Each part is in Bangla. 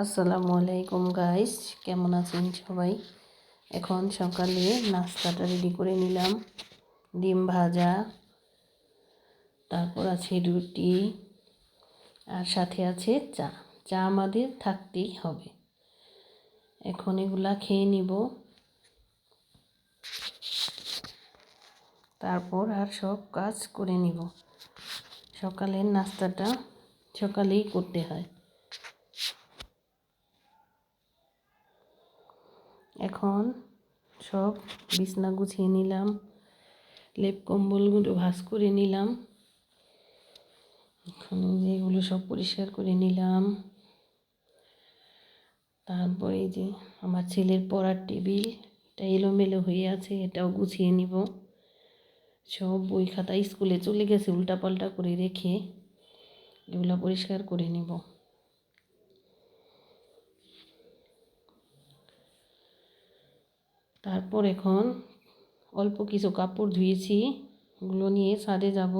আসসালামু আলাইকুম গাইস, কেমন আছেন সবাই? এখন সকালে নাস্তাটা রেডি করে নিলাম। ডিম ভাজা, তারপর আছে রুটি, আর সাথে আছে চা। চা আমাদের থাকতেই হবে। এখন এগুলা খেয়ে নিব, তারপর আর সব কাজ করে নিব। সকালের নাস্তাটা সকালেই করতে হয়। এখন সব বিছনা গুছিয়ে নিলাম, লেপ কম্বলগুলো ভাঁজ করে নিলাম। এখন এগুলো সব পরিষ্কার করে নিলাম। তারপরে এই যে আমার ছেলের পড়ার টেবিল, এটা এলোমেলো হয়ে আছে, এটাও গুছিয়ে নিব। সব বই খাতা স্কুলে চলে গেছে উল্টাপাল্টা করে রেখে, এগুলো পরিষ্কার করে নিব। তারপর এখন অল্প কিছু কাপড় ধুয়েছি, ওগুলো নিয়ে ছাদে যাব।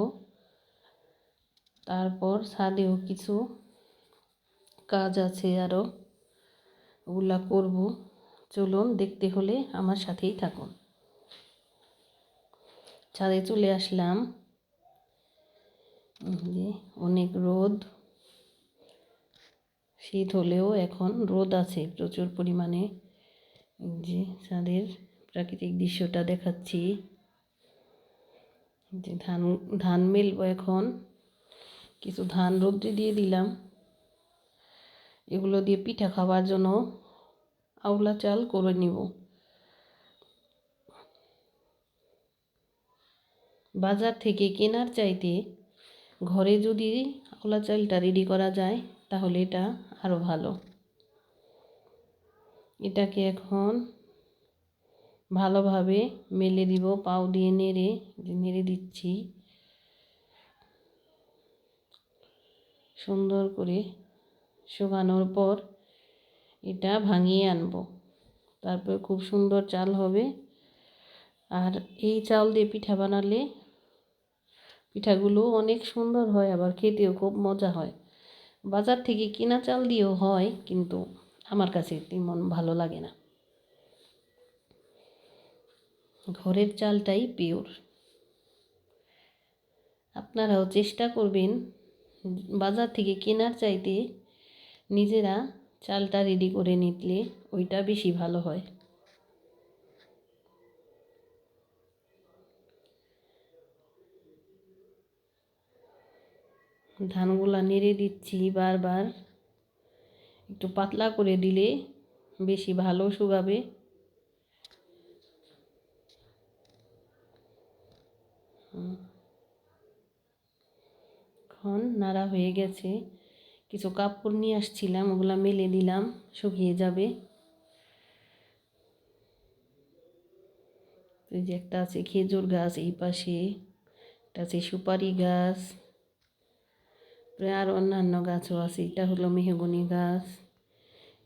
তারপর ছাদেও কিছু কাজ আছে আরও, ওগুলা করব। চলুন, দেখতে হলে আমার সাথেই থাকুন। ছাদে চলে আসলাম, যে অনেক রোদ, শীত হলেও এখন রোদ আছে প্রচুর পরিমাণে। যে ছাদের প্রাকৃতিক দৃশ্যটা দেখাচ্ছি, যে ধান মেলবো এখন। কিছু ধান রোদ্রে দিয়ে দিলাম, এগুলো দিয়ে পিঠা খাওয়ার জন্য আউলা চাল করে নিব। বাজার থেকে কেনার চাইতে ঘরে যদি আউলা চালটা রেডি করা যায় তাহলে এটা আরও ভালো। এটাকে এখন ভালোভাবে মেলে দিব, পাও দিয়ে নেড়ে দিচ্ছি সুন্দর করে। শুকানোর পর এটা ভাঙিয়ে আনবো, তারপর খুব সুন্দর চাল হবে। আর এই চাল দিয়ে পিঠা বানালে পিঠাগুলো অনেক সুন্দর হয়, আবার খেতেও খুব মজা হয়। বাজার থেকে কেনা চাল দিয়েও হয়, কিন্তু আমার কাছে তেমন ভালো লাগে না। ঘরের চালটাই পিওর। আপনারাও চেষ্টা করবেন বাজার থেকে কেনার চাইতে নিজেরা চালটা রেডি করে নিলে ওইটা বেশি ভালো হয়। ধানগুলা নেড়ে দিচ্ছি বারবার, একটু পাতলা করে দিলে বেশি ভালো শুকাবে। এখন নাড়া হয়ে গেছে। কিছু কাপড় নিয়ে আসছিলাম, ওগুলা মেলে দিলাম, শুকিয়ে যাবে। এই যে একটা আছে খেজুর গাছ, এই পাশে একটা আছে সুপারি গাছ, আর অন্যান্য গাছও আছে। এটা হলো মেহগনি গাছ।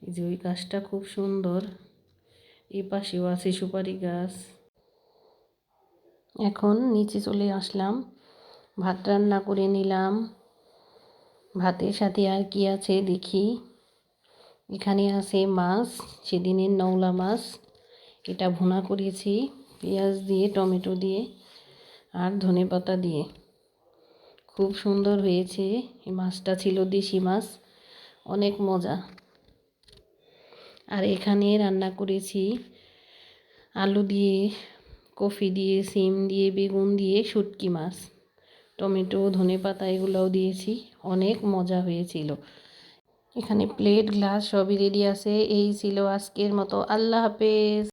এই যে ওই গাছটা খুব সুন্দর, এই পাশেও আছে সুপারি গাছ। এখন নিচে চলে আসলাম, ভাত রান্না করে নিলাম। ভাতের সাথে আর কি আছে দেখি। এখানে আছে মাছ, সেদিনের নওলা মাছ, এটা ভুনা করেছি পেঁয়াজ দিয়ে, টমেটো দিয়ে আর ধনেপাতা দিয়ে। খুব সুন্দর হয়েছে। এই মাছটা ছিল দেশি মাছ, অনেক মজা। আর এখানে রান্না করেছি আলু দিয়ে, কফি দিয়ে, সিম দিয়ে, বেগুন দিয়ে শুটকি মাছ, টমেটো, ধনেপাতা এগুলোও দিয়েছি, অনেক মজা হয়েছিল। এখানে প্লেট গ্লাস সবই রেডি আছে। এই ছিল আজকের মতো। আল্লাহ হাফেজ।